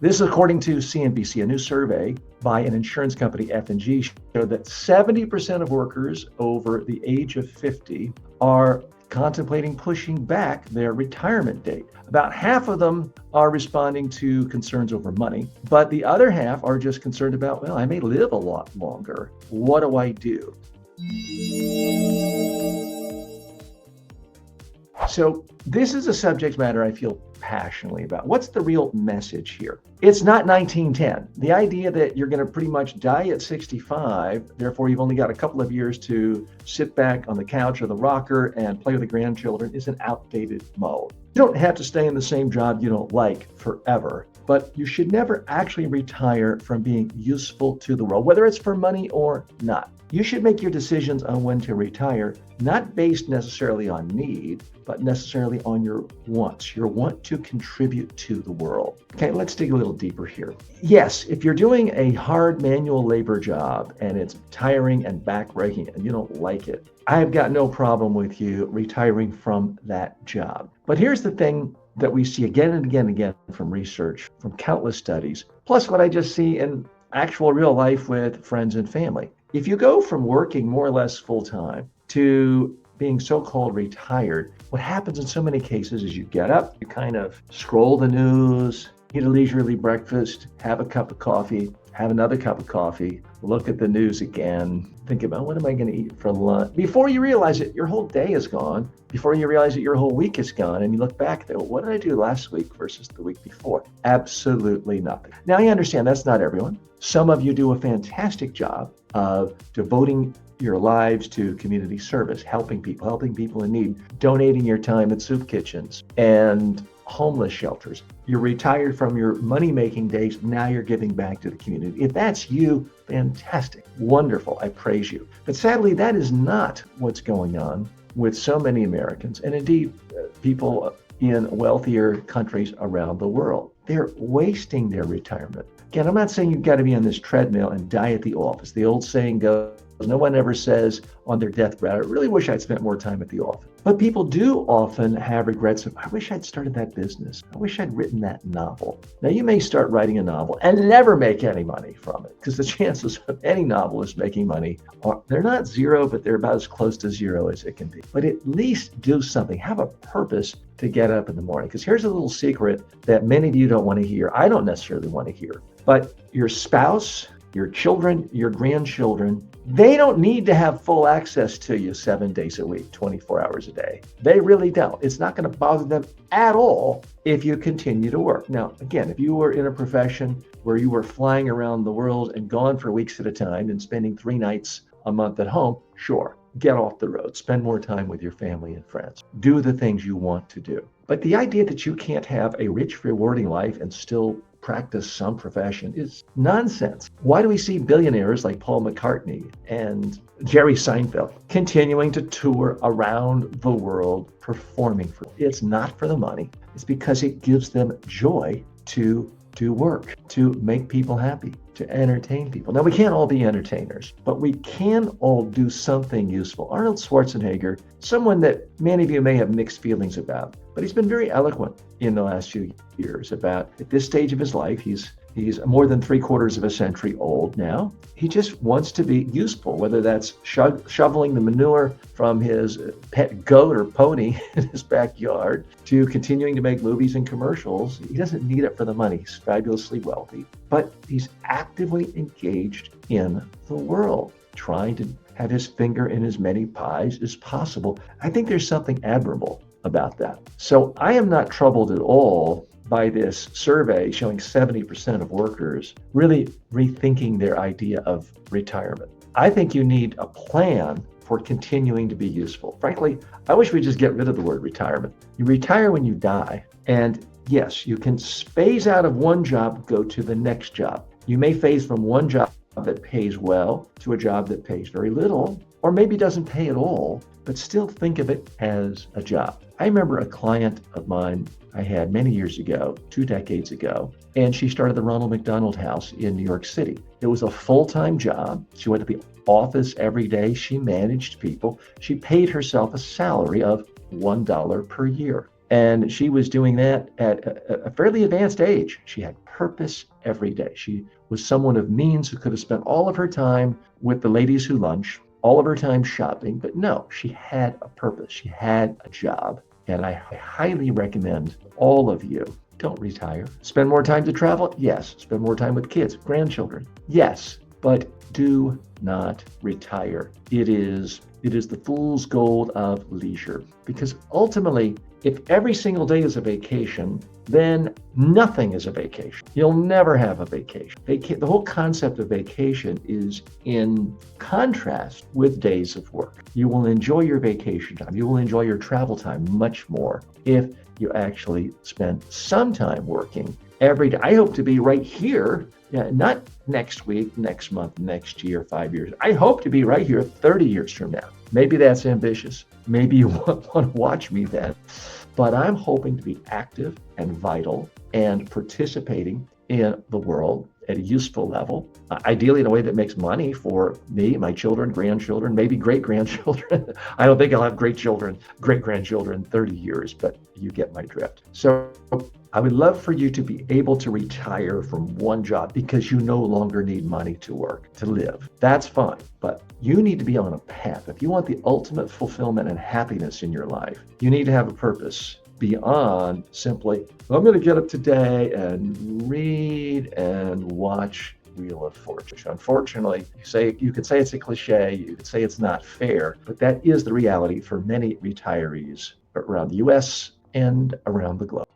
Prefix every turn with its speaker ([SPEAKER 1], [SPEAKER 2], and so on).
[SPEAKER 1] This is according to CNBC. A new survey by an insurance company, F&G, showed that 70% of workers over the age of 50 are contemplating pushing back their retirement date. About half of them are responding to concerns over money, but the other half are just concerned about, well, I may live a lot longer. What do I do? So this is a subject matter I feel passionately about. What's the real message here? It's not 1910. The idea that you're going to pretty much die at 65, therefore you've only got a couple of years to sit back on the couch or the rocker and play with the grandchildren is an outdated mode. You don't have to stay in the same job you don't like forever, but you should never actually retire from being useful to the world, whether it's for money or not. You should make your decisions on when to retire, not based necessarily on need, but necessarily on your wants, your want to contribute to the world. Okay, let's dig a little deeper here. Yes, if you're doing a hard manual labor job and it's tiring and backbreaking and you don't like it, I've got no problem with you retiring from that job. But here's the thing that we see again and again and again from research, from countless studies, plus what I just see in actual real life with friends and family. If you go from working more or less full time to being so-called retired, what happens in so many cases is you get up, you kind of scroll the news, eat a leisurely breakfast, have a cup of coffee, have another cup of coffee, look at the news again, think about what am I going to eat for lunch? Before you realize it, your whole day is gone. Before you realize it, your whole week is gone. And you look back at, what did I do last week versus the week before? Absolutely nothing. Now, I understand that's not everyone. Some of you do a fantastic job of devoting your lives to community service, helping people in need, donating your time at soup kitchens and homeless shelters. You're retired from your money-making days. Now you're giving back to the community. If that's you, fantastic, wonderful. I praise you. But sadly, that is not what's going on with so many Americans, and indeed people in wealthier countries around the world. They're wasting their retirement. Again, I'm not saying you've got to be on this treadmill and die at the office. The old saying goes, no one ever says on their deathbed, I really wish I'd spent more time at the office. But people do often have regrets of, I wish I'd started that business. I wish I'd written that novel. Now, you may start writing a novel and never make any money from it, because the chances of any novelist making money they're not zero, but they're about as close to zero as it can be. But at least do something. Have a purpose to get up in the morning. Because here's a little secret that many of you don't want to hear. I don't necessarily want to hear. But your spouse, your children, your grandchildren, they don't need to have full access to you 7 days a week, 24 hours a day. They really don't. It's not going to bother them at all if you continue to work. Now, again, if you were in a profession where you were flying around the world and gone for weeks at a time and spending 3 nights a month at home, sure, get off the road, spend more time with your family and friends, do the things you want to do. But the idea that you can't have a rich, rewarding life and still practice some profession is nonsense. Why do we see billionaires like Paul McCartney and Jerry Seinfeld continuing to tour around the world performing for? It's not for the money. It's because it gives them joy to do work, to make people happy, to entertain people. Now, we can't all be entertainers, but we can all do something useful. Arnold Schwarzenegger, someone that many of you may have mixed feelings about, but he's been very eloquent in the last few years about at this stage of his life, he's more than 3/4 of a century old now. He just wants to be useful, whether that's shoveling the manure from his pet goat or pony in his backyard to continuing to make movies and commercials. He doesn't need it for the money. He's fabulously wealthy, but he's actively engaged in the world, trying to have his finger in as many pies as possible. I think there's something admirable about that. So I am not troubled at all by this survey showing 70% of workers really rethinking their idea of retirement. I think you need a plan for continuing to be useful. Frankly, I wish we'd just get rid of the word retirement. You retire when you die. And yes, you can phase out of one job, go to the next job. You may phase from one job that pays well to a job that pays very little, or maybe doesn't pay at all, but still think of it as a job. I remember a client of mine I had many years ago, 2 decades ago, and she started the Ronald McDonald House in New York City. It was a full-time job. She went to the office every day. She managed people. She paid herself a salary of $1 per year. And she was doing that at a fairly advanced age. She had purpose every day. She was someone of means who could have spent all of her time with the ladies who lunch, all of her time shopping. But no, she had a purpose. She had a job. And I highly recommend all of you, don't retire. Spend more time to travel? Yes. Spend more time with kids, grandchildren? Yes. But do not retire. It is the fool's gold of leisure. Because ultimately, if every single day is a vacation, then nothing is a vacation. You'll never have a vacation. The whole concept of vacation is in contrast with days of work. You will enjoy your vacation time. You will enjoy your travel time much more if you actually spend some time working every day. I hope to be right here, not next week, next month, next year, 5 years. I hope to be right here 30 years from now. Maybe that's ambitious. Maybe you want to watch me then. But I'm hoping to be active and vital and participating in the world at a useful level, ideally in a way that makes money for me, my children, grandchildren, maybe great-grandchildren. I don't think I'll have great-grandchildren in 30 years, but you get my drift. So I would love for you to be able to retire from one job because you no longer need money to work, to live. That's fine, but you need to be on a path. If you want the ultimate fulfillment and happiness in your life, you need to have a purpose beyond simply, I'm going to get up today and read and watch Wheel of Fortune. Unfortunately, you could say it's a cliche, you could say it's not fair, but that is the reality for many retirees around the US and around the globe.